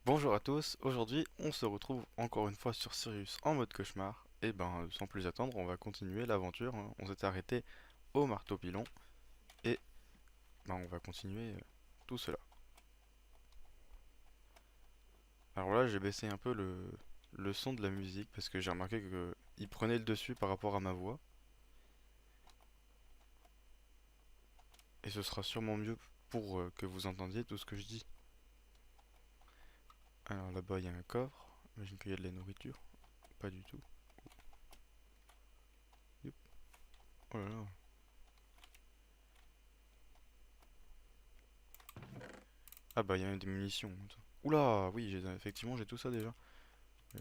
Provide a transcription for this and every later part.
Bonjour à tous, aujourd'hui on se retrouve encore une fois sur Sirius en mode cauchemar. Et sans plus attendre, on va continuer l'aventure, hein. On s'est arrêté au marteau pilon et on va continuer tout cela. Alors là j'ai baissé un peu le son de la musique parce que j'ai remarqué qu'il prenait le dessus par rapport à ma voix. Et ce sera sûrement mieux pour que vous entendiez tout ce que je dis. Alors là-bas il y a un coffre, j'imagine qu'il y a de la nourriture. Pas du tout. Youp. Oh là là. Ah bah il y a même des munitions. Oula, oui, effectivement j'ai tout ça déjà.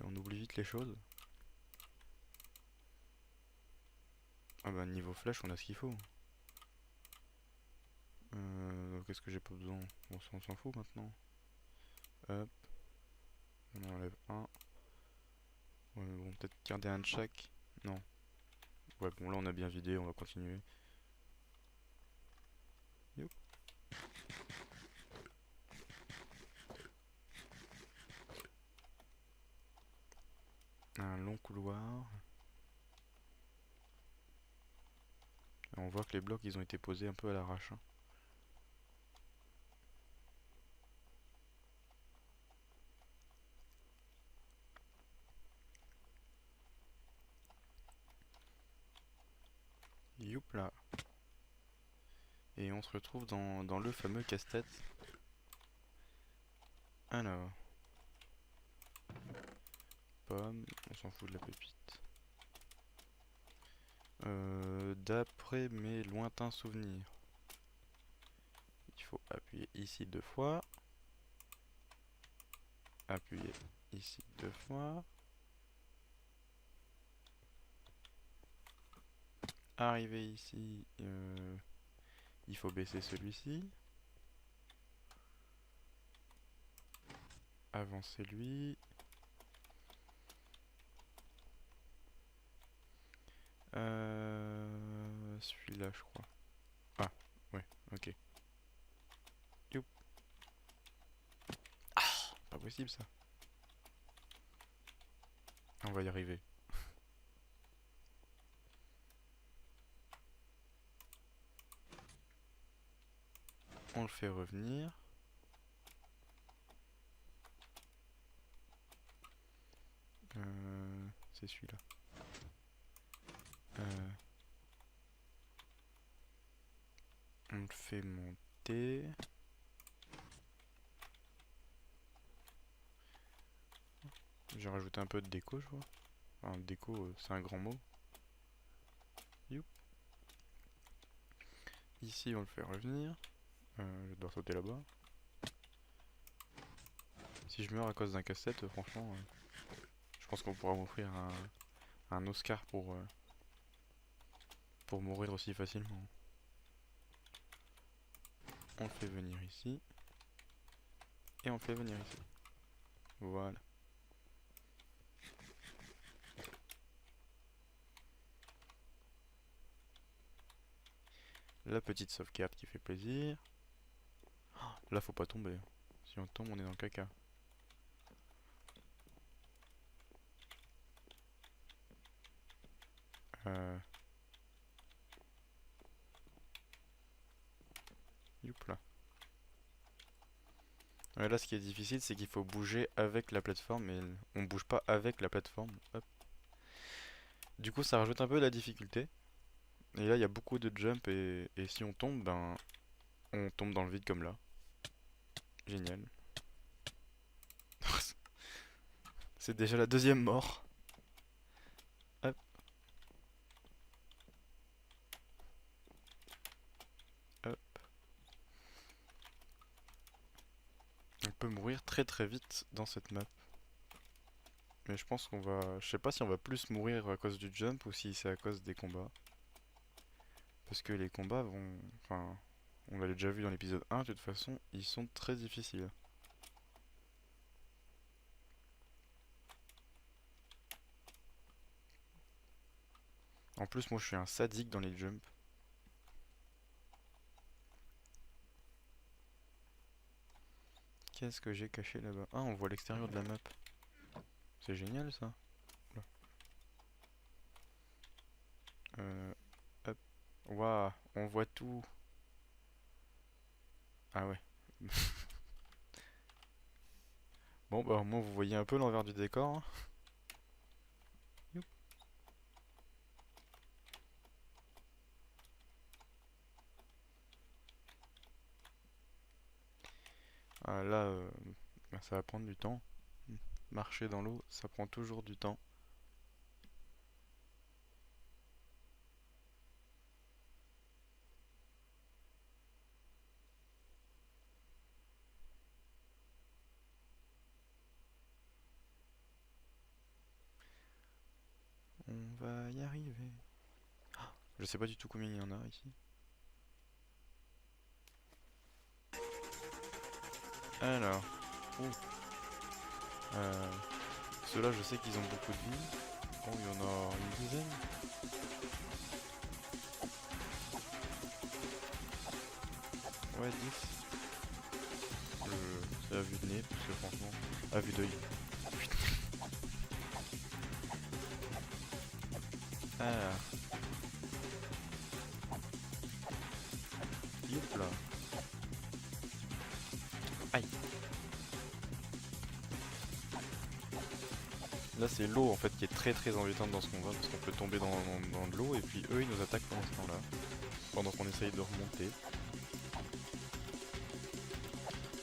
On oublie vite les choses. Ah bah niveau flèche on a ce qu'il faut. Qu'est-ce que j'ai pas besoin? Bon ça on s'en fout maintenant. Hop, on enlève un. Ouais, bon peut-être garder un de chaque. Non. Ouais bon là on a bien vidé, on va continuer. Youp. Un long couloir. Et on voit que les blocs ils ont été posés un peu à l'arrache, hein. Youp là. Et on se retrouve dans le fameux casse-tête. Alors, pomme, on s'en fout de la pépite. D'après mes lointains souvenirs, il faut appuyer ici deux fois. Appuyer ici deux fois. Arriver ici, il faut baisser celui-ci. Avancer lui. Celui-là, je crois. Ah, ouais, ok. Youp. Pas possible ça. On va y arriver. On le fait revenir. C'est celui-là. Euh, on le fait monter. J'ai rajouté un peu de déco, je vois. Enfin, déco, c'est un grand mot. Youp. Ici, on le fait revenir. Je dois sauter là-bas. Si je meurs à cause d'un casse-tête, franchement, je pense qu'on pourra m'offrir un Oscar pour mourir aussi facilement. On le fait venir ici. Et on le fait venir ici. Voilà. La petite sauvegarde qui fait plaisir. Là, faut pas tomber. Si on tombe, on est dans le caca. Euh... Youp là. Ouais, là, ce qui est difficile, c'est qu'il faut bouger avec la plateforme, mais on bouge pas avec la plateforme. Hop. Du coup, ça rajoute un peu de la difficulté. Et là, il y a beaucoup de jump, et si on tombe, on tombe dans le vide comme là. Génial. C'est déjà la deuxième mort. Hop, hop. On peut mourir très très vite dans cette map. Mais je pense qu'on va... Je sais pas si on va plus mourir à cause du jump ou si c'est à cause des combats. Parce que les combats vont... Enfin, on l'avait déjà vu dans l'épisode 1, de toute façon, ils sont très difficiles. En plus, moi je suis un sadique dans les jumps. Qu'est-ce que j'ai caché là-bas? Ah, on voit l'extérieur de la map. C'est génial ça. Oula. Hop. Waouh, on voit tout. Ah ouais. Bon bah au moins vous voyez un peu l'envers du décor, hein. Youp. Ah, là, bah, ça va prendre du temps. Marcher dans l'eau, ça prend toujours du temps. On va y arriver. Je sais pas du tout combien il y en a ici. Alors, ouh, euh, ceux-là je sais qu'ils ont beaucoup de vie. Bon, il y en a une dizaine. Ouais, 10. C'est à vue de nez, parce que franchement, à vue d'œil. Ah, hop là. Aïe. Là c'est l'eau en fait qui est très embêtante dans ce combat parce qu'on peut tomber dans de l'eau et puis eux ils nous attaquent pendant ce temps-là. Pendant qu'on essaye de remonter.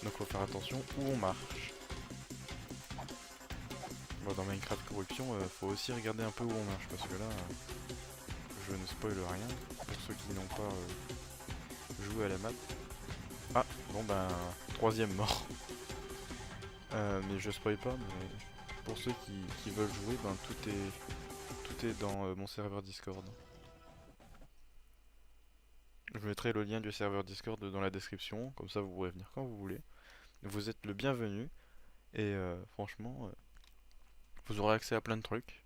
Donc faut faire attention où on marche. Bon, dans Minecraft Corruption, faut aussi regarder un peu où on marche parce que là, je ne spoil rien pour ceux qui n'ont pas joué à la map. Ah, bon ben, troisième mort. Mais je spoil pas, mais pour ceux qui veulent jouer, ben tout est dans mon serveur Discord. Je mettrai le lien du serveur Discord dans la description, comme ça vous pourrez venir quand vous voulez. Vous êtes le bienvenu et franchement, vous aurez accès à plein de trucs.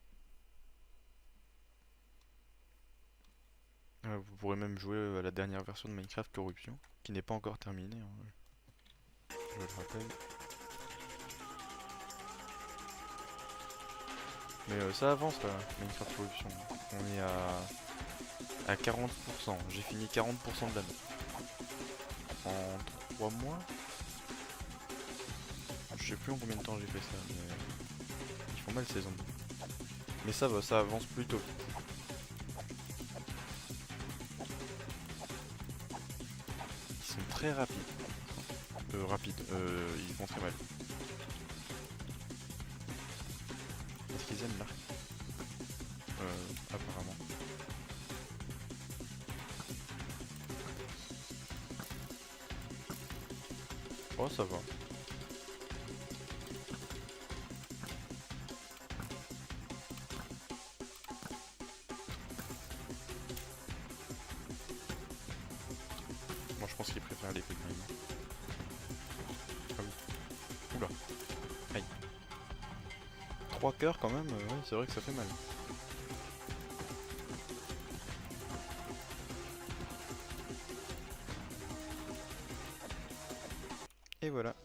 Vous pourrez même jouer à la dernière version de Minecraft Corruption, qui n'est pas encore terminée, hein, je le rappelle. Mais ça avance là, Minecraft Corruption. On est à 40%. J'ai fini 40% de la map. En 3 mois. Je sais plus en combien de temps j'ai fait ça, mais ils font mal ces zombies. Mais ça va, ça avance plutôt vite. Ils sont très rapides. Ils font très mal. Est-ce qu'ils aiment l'arc? Apparemment. Oh, ça va. Moi, je pense qu'ils préfèrent les quick time. Ah oui. Oula. Aïe. 3 cœurs quand même, ouais, c'est vrai que ça fait mal. Et voilà.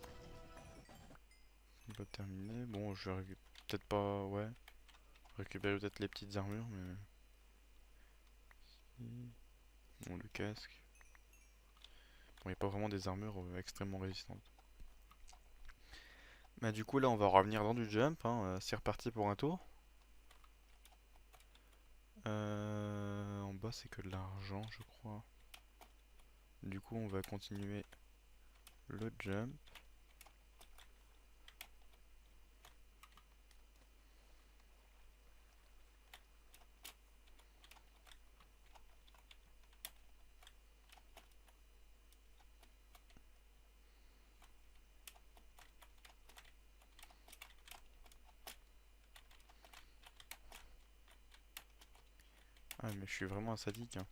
On va terminer. Bon, je vais peut-être pas, ouais. Récupérer peut-être les petites armures, mais... Bon, le casque. Bon, il n'y a pas vraiment des armures extrêmement résistantes. Bah du coup là on va revenir dans du jump, hein. C'est reparti pour un tour. En bas c'est que de l'argent je crois. Du coup on va continuer le jump. Ah mais je suis vraiment un sadique, hein.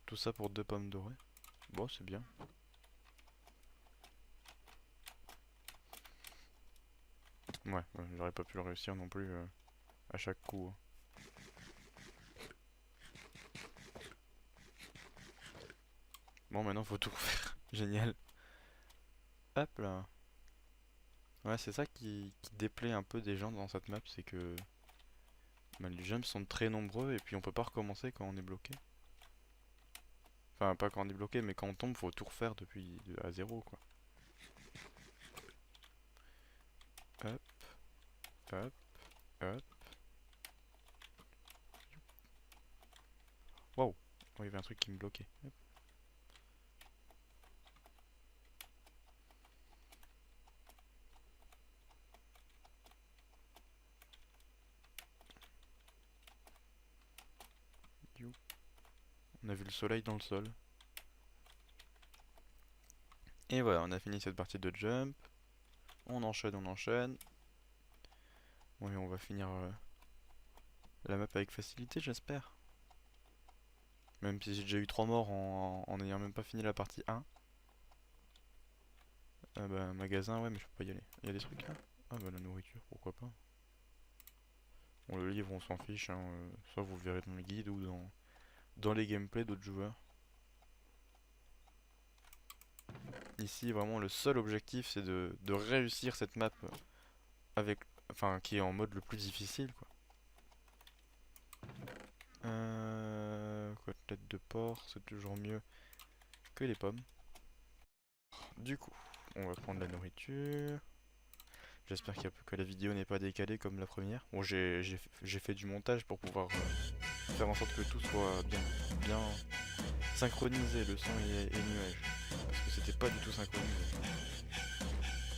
Tout ça pour 2 pommes dorées. Bon c'est bien. Ouais, j'aurais pas pu le réussir non plus à chaque coup, hein. Bon, maintenant faut tout refaire. Génial. Hop là. Ouais, c'est ça qui déplaît un peu des gens dans cette map, c'est que bah, les jumps sont très nombreux et puis on peut pas recommencer quand on est bloqué. Enfin, pas quand on est bloqué, mais quand on tombe, faut tout refaire à zéro, quoi. Hop, hop, hop. Waouh! Oh, il y avait un truc qui me bloquait. Hop. You. On a vu le soleil dans le sol. Et voilà, on a fini cette partie de jump. On enchaîne, on enchaîne. Oui, on va finir la map avec facilité, j'espère. Même si j'ai déjà eu 3 morts en n'ayant même pas fini la partie 1. Ah bah, magasin, ouais, mais je peux pas y aller. Il y a des trucs là? Ah bah, la nourriture, pourquoi pas. Bon, le livre, on s'en fiche, hein. Ça, vous le verrez dans le guide ou dans les gameplays d'autres joueurs. Ici, vraiment, le seul objectif, c'est de réussir cette map avec, enfin, qui est en mode le plus difficile, quoi. Côtelette de porc, c'est toujours mieux que les pommes. Du coup, on va prendre la nourriture. J'espère que la vidéo n'est pas décalée comme la première. Bon, j'ai fait du montage pour pouvoir faire en sorte que tout soit bien synchronisé, le son et nuages. Parce que c'était pas du tout synchronisé.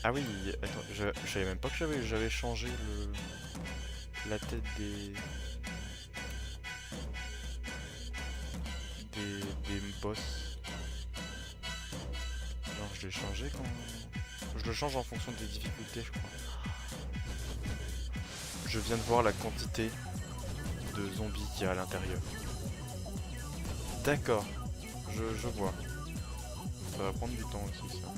Ah oui, attends, je savais même pas que j'avais changé la tête des boss. Genre, je l'ai changé quand. Je le change en fonction des difficultés, je crois. Je viens de voir la quantité de zombies qu'il y a à l'intérieur. D'accord, je vois. Ça va prendre du temps aussi, ça.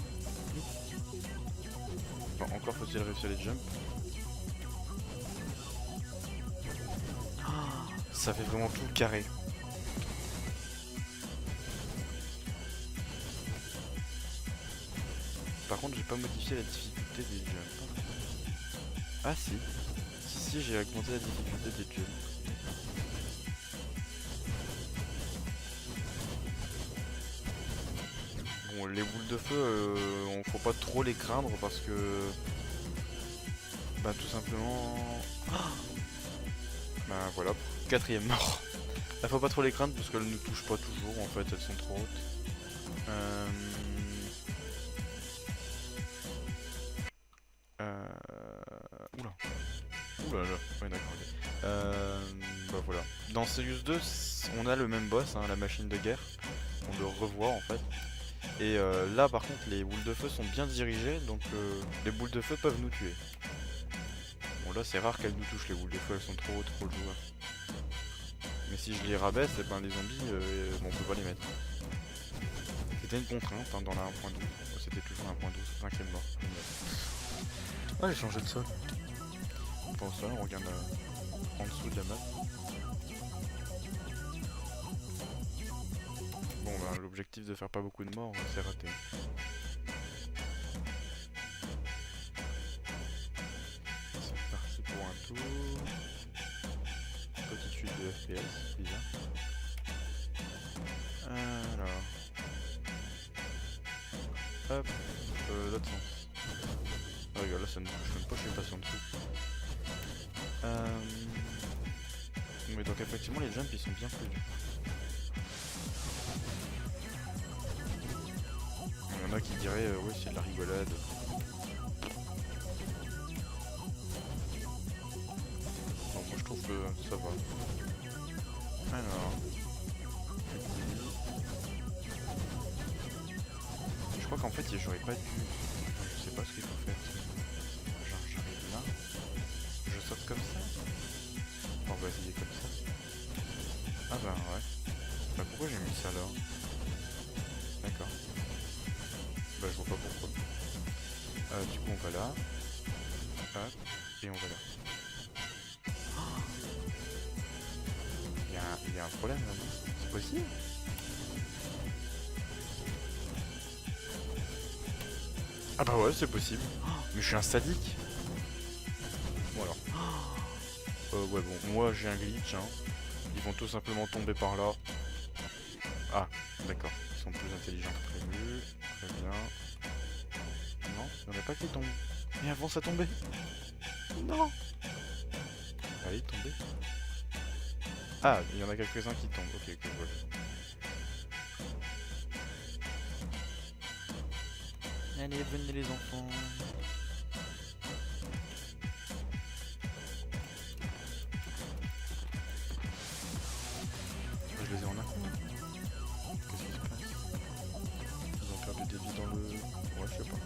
Enfin, encore faut-il réussir les jumps. Ça fait vraiment tout carré. Par contre, j'ai pas modifié la difficulté des jumps. Ah si. Si, j'ai augmenté la difficulté des jumps. Bon, les boules de feu, on faut pas trop les craindre parce que... Bah tout simplement... Bah voilà, quatrième mort. Là, faut pas trop les craindre parce qu'elles ne touchent pas toujours, en fait, elles sont trop hautes. Oula. Oula là. Ouais, d'accord, ok. Bah voilà. Dans Serious 2, on a le même boss, hein, la machine de guerre. On le revoit en fait. Et là par contre les boules de feu sont bien dirigées, donc les boules de feu peuvent nous tuer. Bon là c'est rare qu'elles nous touchent les boules de feu, elles sont trop hautes pour le joueur. Mais si je les rabaisse, et ben les zombies, bon, on peut pas les mettre. C'était une contrainte hein, dans la 1.12, c'était toujours 1.12, 5ème mort. Ah j'ai changé de sol. Pour ça on regarde en dessous de la map. Bon bah l'objectif de faire pas beaucoup de morts, c'est raté. C'est parti pour un tour. Petite chute de FPS, bizarre. Alors. Hop, l'autre sens. Oh, regarde là ça ne touche même pas, je suis passé en dessous. Mais donc effectivement les jumps ils sont bien plus durs. Il y en a qui diraient ouais c'est de la rigolade. Bon, moi je trouve que ça va. Alors. Je crois qu'en fait j'aurais pas dû. Je sais pas ce qu'il faut faire. Genre j'arrive là. Je saute comme ça. On va essayer comme ça. Ah bah ouais. Bah pourquoi j'ai mis ça là? D'accord. Bah je vois pas pourquoi. Du coup on va là. Hop. Et on va là. Il y a un problème là. C'est possible? Ah bah ouais, c'est possible. Mais je suis un sadique. Bon alors. Ouais bon, moi j'ai un glitch, hein. Ils vont tout simplement tomber par là. Ah, d'accord. Ils sont plus intelligents que prévu. Très bien. Non, il n'y en a pas qui tombent. Et avance à tomber. Non. Allez, tomber. Ah, il y en a quelques-uns qui tombent. Ok, ok, je vois. Allez, venez les enfants. Je les ai en un coup. Qu'est-ce qui se passe? Ils ont perdu des vies dans le... Ouais, je sais pas.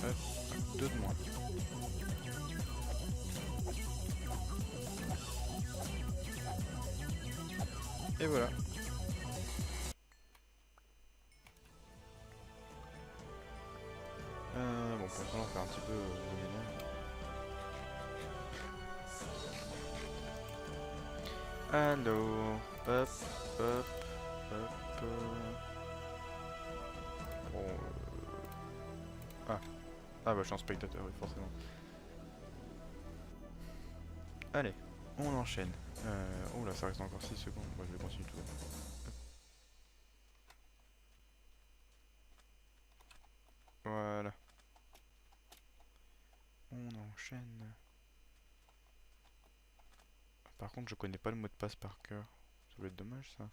Hop, deux de moins. Et voilà. Bon, pour l'instant, on va faire un petit peu le ménage. Alors, hop, hop, hop. Bon, ah bah je suis un spectateur, oui, forcément. Allez, on enchaîne. Oh là, ça reste encore 6 secondes. Moi, je vais continuer tout. Voilà, on enchaîne. Par contre, je connais pas le mot de passe par cœur. Ça va être dommage, ça.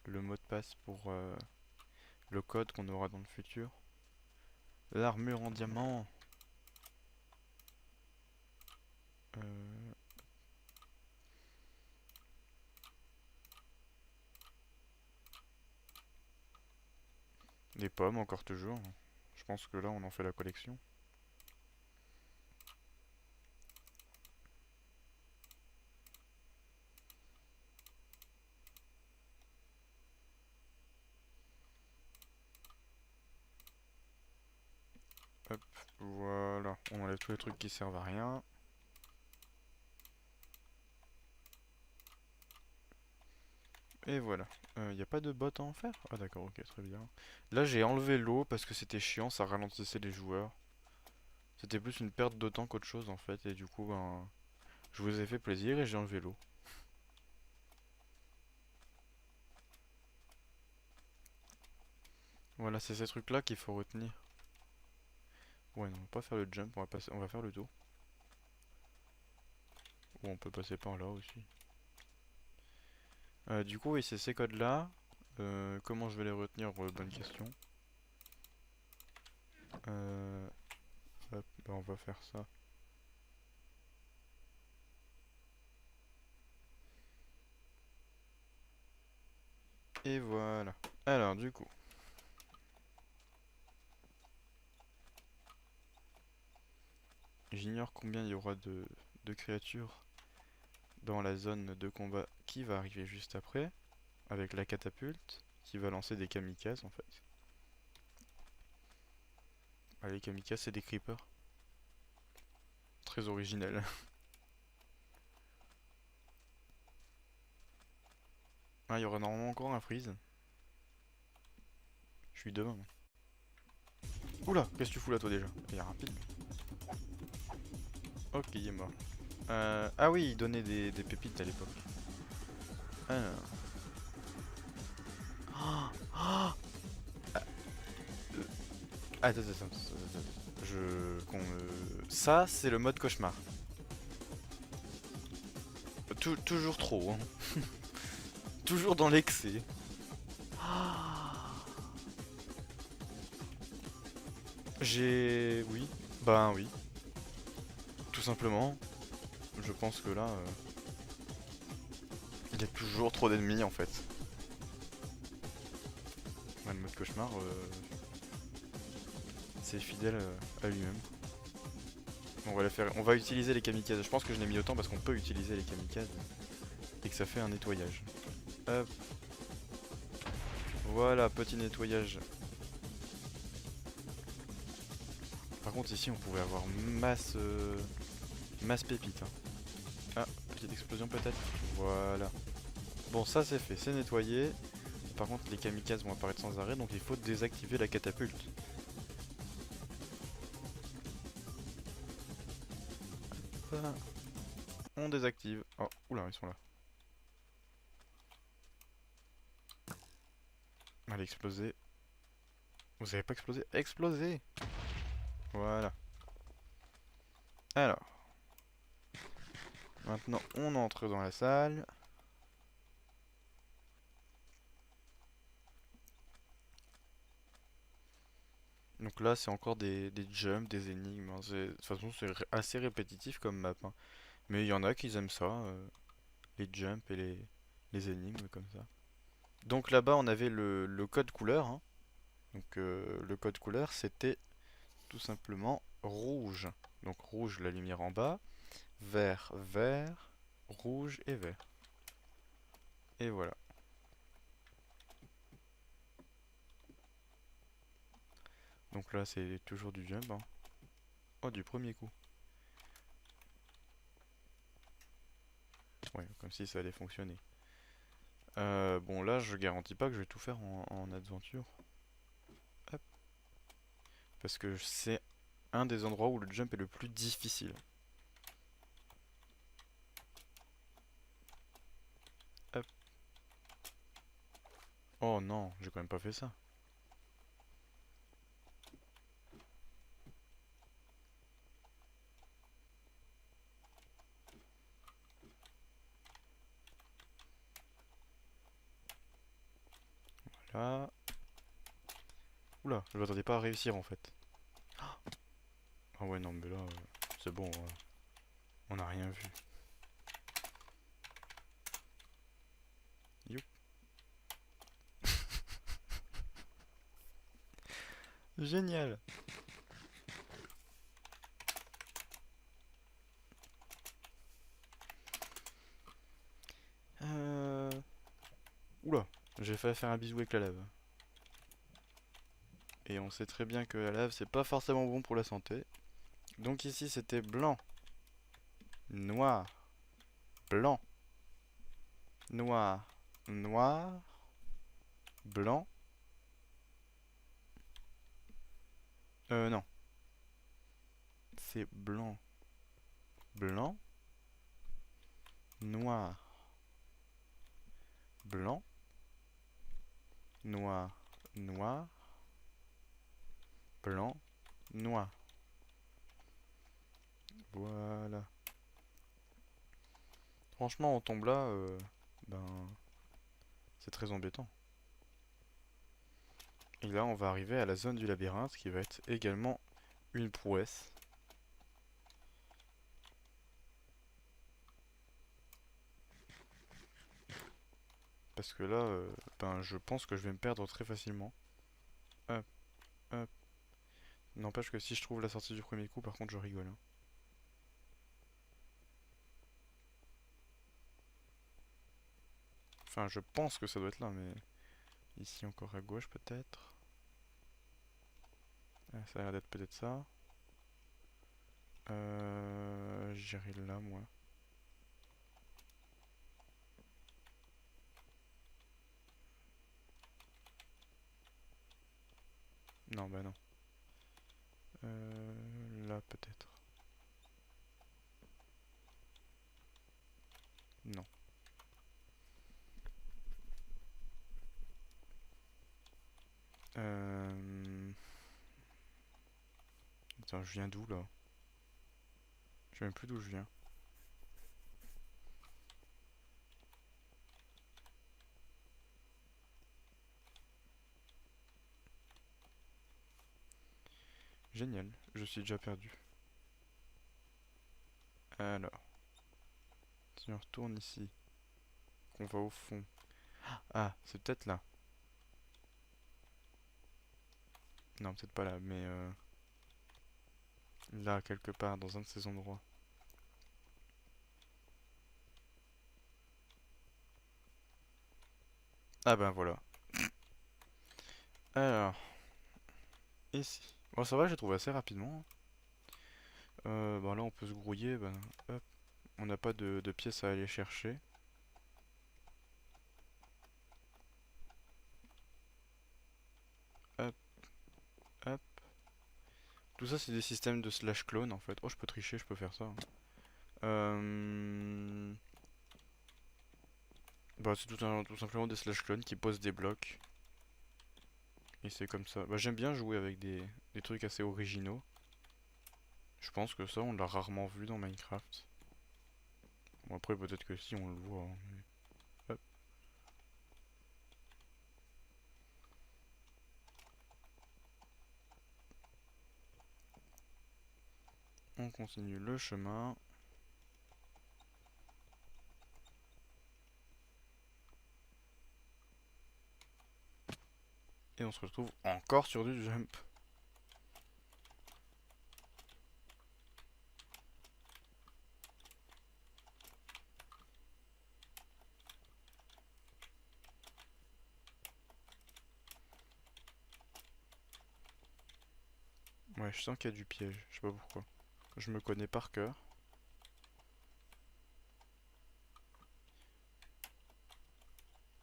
Le mot de passe pour le code qu'on aura dans le futur. L'armure en diamant. Euh, des pommes, encore toujours. Je pense que là, on en fait la collection. Hop, voilà. On enlève tous les trucs qui servent à rien. Et voilà. Il n'y a pas de bot à en faire? Ah d'accord, ok, très bien. Là, j'ai enlevé l'eau parce que c'était chiant, ça ralentissait les joueurs. C'était plus une perte de temps qu'autre chose en fait, et du coup, ben, je vous ai fait plaisir et j'ai enlevé l'eau. Voilà, c'est ces trucs-là qu'il faut retenir. Ouais, non, on va pas faire le jump, on va faire le tour. Ou on peut passer par là aussi. Du coup, oui, c'est ces codes-là. Comment je vais les retenir? Bonne question. Hop, bah on va faire ça. Et voilà. Alors, du coup, j'ignore combien il y aura de créatures dans la zone de combat qui va arriver juste après, avec la catapulte, qui va lancer des kamikazes en fait. Ah, les kamikazes, c'est des creepers. Très originel. Ah, il y aura normalement encore un freeze. Je suis devant. Oula, qu'est-ce que tu fous là toi déjà? Il est rapide. Ok, il est mort. Ah oui, il donnait des pépites à l'époque. Alors. Ah, ah, attends, attends, attends. Ça, c'est le mode cauchemar. Toujours trop, hein. Toujours dans l'excès. Oui. Ben oui. Tout simplement. Je pense que là, il y a toujours trop d'ennemis en fait. Ouais, le mode cauchemar, c'est fidèle à lui-même. On va utiliser les kamikazes. Je pense que je n'ai mis autant parce qu'on peut utiliser les kamikazes et que ça fait un nettoyage. Hop. Voilà, petit nettoyage. Par contre ici on pouvait avoir masse pépite. Hein. Ah, petite explosion peut-être. Voilà. Bon, ça c'est fait, c'est nettoyé. par contre les kamikazes vont apparaître sans arrêt, donc il faut désactiver la catapulte. Voilà. On désactive. Oh, oula, ils sont là. Allez, exploser. Vous avez pas explosé? Explosé! Voilà. Alors, maintenant on entre dans la salle. Donc là, c'est encore des jumps, des énigmes, hein. De toute façon, c'est assez répétitif comme map, hein. Mais il y en a qui aiment ça, les jumps et les énigmes comme ça. Donc là-bas, on avait le code couleur, hein. Donc le code couleur, c'était tout simplement rouge. Donc rouge, la lumière en bas, vert, vert, rouge et vert. Et voilà. Donc là, c'est toujours du jump, hein. Oh, du premier coup. Ouais, comme si ça allait fonctionner. Bon, là, je garantis pas que je vais tout faire en aventure. Hop. Parce que c'est un des endroits où le jump est le plus difficile. Hop. Oh non, j'ai quand même pas fait ça. Là. Oula, je m'attendais pas à réussir en fait. Ah ouais, non, mais là, c'est bon, on n'a rien vu. Youp. Génial. Euh... Oula, j'ai failli faire un bisou avec la lave. Et on sait très bien que la lave, c'est pas forcément bon pour la santé. Donc ici, c'était blanc, noir, blanc, noir, noir, blanc. Non. C'est blanc, blanc, noir, blanc, noir, noir, blanc, noir. Voilà. Franchement, on tombe là, ben, c'est très embêtant. Et là, on va arriver à la zone du labyrinthe qui va être également une prouesse. Parce que là, ben, je pense que je vais me perdre très facilement. Hop, hop. N'empêche que si je trouve la sortie du premier coup, par contre, je rigole, hein. Enfin, je pense que ça doit être là, mais... Ici, encore à gauche, peut-être. Ah, ça a l'air d'être peut-être ça. J'irai là, moi. Non, bah non. Là, peut-être. Non. Euh... Attends, je viens d'où, là? Je sais même plus d'où je viens. Génial, je suis déjà perdu. Alors, si on retourne ici, qu'on va au fond. Ah, c'est peut-être là. Non, peut-être pas là, mais là, quelque part, dans un de ces endroits. Ah ben voilà. Alors, ici. Bon, ça va, j'ai trouvé assez rapidement, hein. Bon, là, on peut se grouiller. Ben, hop. On n'a pas de, pièces à aller chercher. Tout ça, c'est des systèmes de slash clone en fait. Oh, je peux tricher, je peux faire ça. Bah, c'est tout simplement des slash clones qui posent des blocs. Et c'est comme ça. Bah, j'aime bien jouer avec des trucs assez originaux. Je pense que ça, on l'a rarement vu dans Minecraft. Bon, après, peut-être que si, on le voit, hein, hop. On continue le chemin. Et on se retrouve encore sur du jump. Ouais, je sens qu'il y a du piège. Je sais pas pourquoi. Je me connais par cœur.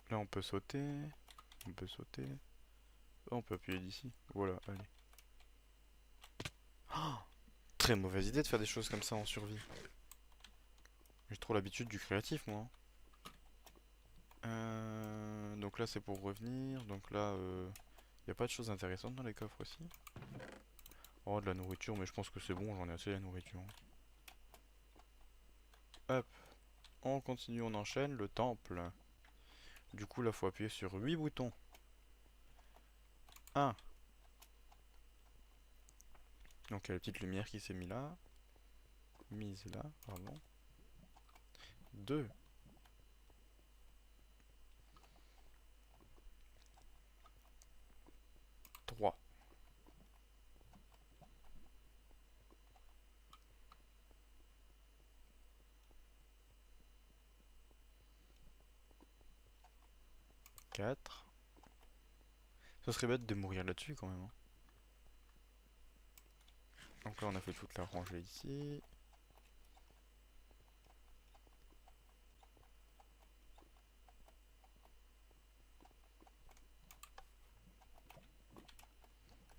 Là, on peut sauter. On peut sauter. Oh, on peut appuyer d'ici. Voilà, allez. Oh, très mauvaise idée de faire des choses comme ça en survie. J'ai trop l'habitude du créatif, moi. Donc là, c'est pour revenir. Donc là, y a pas de choses intéressantes dans les coffres aussi. Oh, de la nourriture, mais je pense que c'est bon, j'en ai assez la nourriture. Hop, on continue, on enchaîne. Le temple. Du coup, là, faut appuyer sur 8 boutons. 1. Donc, il y a la petite lumière qui s'est mise là. Mise là, pardon. 2. 3. 4. Ça serait bête de mourir là-dessus quand même, hein. Donc là, on a fait toute la rangée ici.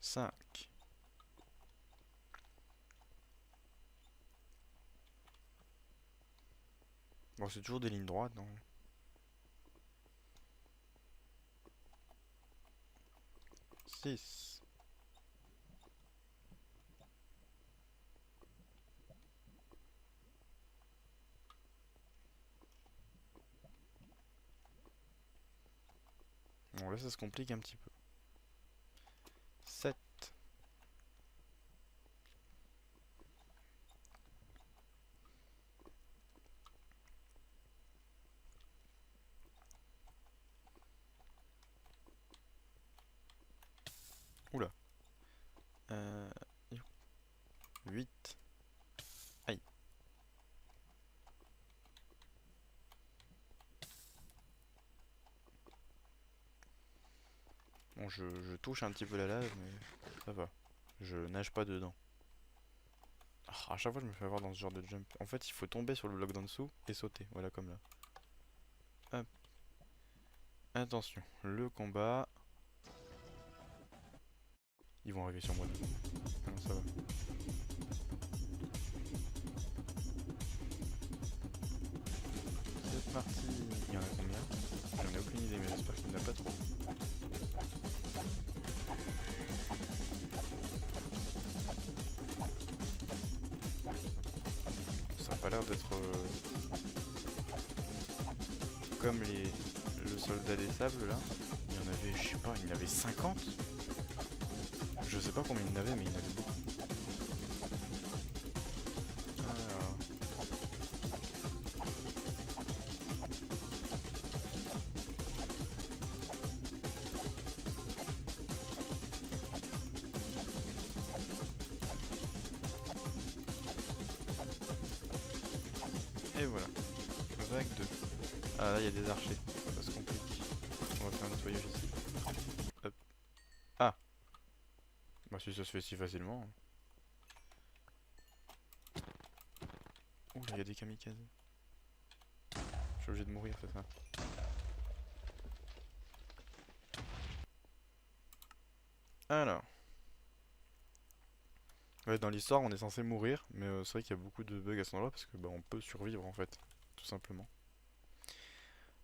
5. Bon, c'est toujours des lignes droites, non? 6. Bon, là, ça se complique un petit peu. 7. Oula. 8. Aïe. Bon, je touche un petit peu la lave, mais ça va. Je nage pas dedans. Ah, à chaque fois, je me fais avoir dans ce genre de jump. En fait, il faut tomber sur le bloc d'en dessous et sauter. Voilà, comme là. Hop. Attention, le combat. Ils vont arriver sur moi. Ah non, ça va. C'est parti. Il y en a combien? J'en ai aucune idée, mais j'espère qu'il n'y en a pas trop. Ça a pas l'air d'être comme le soldat des sables là. Il y en avait, je sais pas, il y en avait 50. Je sais pas combien il y en avait, mais il y en avait beaucoup. Alors. Et voilà. Vague 2. Ah là, il y a des archers. Ça se complique. On va faire un nettoyage ici. Hop. Ah. Bah si ça se fait si facilement. Ouh, là, il y a des kamikazes. Je suis obligé de mourir, c'est ça. Alors. Ouais, dans l'histoire, on est censé mourir, mais c'est vrai qu'il y a beaucoup de bugs à cet endroit parce que bah, on peut survivre en fait, tout simplement.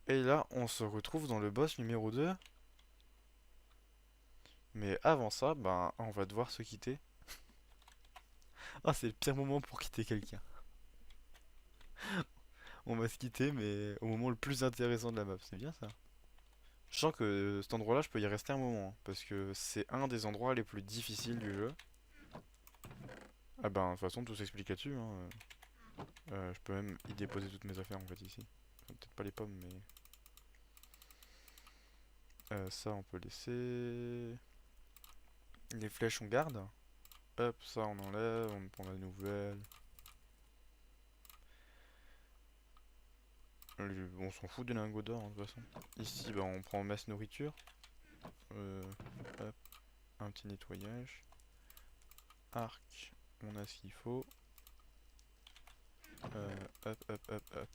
Et là, on se retrouve dans le boss numéro 2. Mais avant ça, ben, on va devoir se quitter. Ah, c'est le pire moment pour quitter quelqu'un. On va se quitter, mais au moment le plus intéressant de la map. C'est bien ça. Je sens que cet endroit-là, je peux y rester un moment, hein, parce que c'est un des endroits les plus difficiles du jeu. Ah ben, de toute façon, tout s'explique là-dessus, hein. Je peux même y déposer toutes mes affaires en fait ici. Enfin, peut-être pas les pommes, mais ça on peut laisser. Les flèches on garde. Hop, ça on enlève, on prend la nouvelle. On s'en fout des lingots d'or hein, de toute façon. Ici, bah, on prend masse nourriture. Euh, hop, un petit nettoyage. Arc, on a ce qu'il faut. Hop, hop, hop, hop.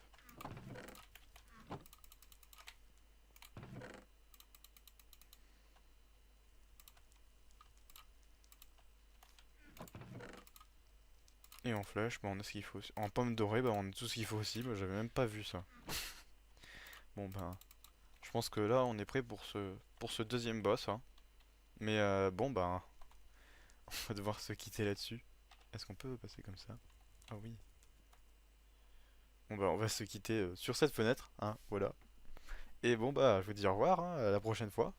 Et en flèche, bah, on a ce qu'il faut aussi. En pomme dorée, bah, on a tout ce qu'il faut aussi. Bah, j'avais même pas vu ça. Bon, ben, je pense que là, on est prêt pour ce deuxième boss, hein. Mais bon, bah, on va devoir se quitter là-dessus. Est-ce qu'on peut passer comme ça? Ah oui. Bon, bah, on va se quitter sur cette fenêtre, hein, voilà. Et bon, bah, je vous dis au revoir, hein, à la prochaine fois.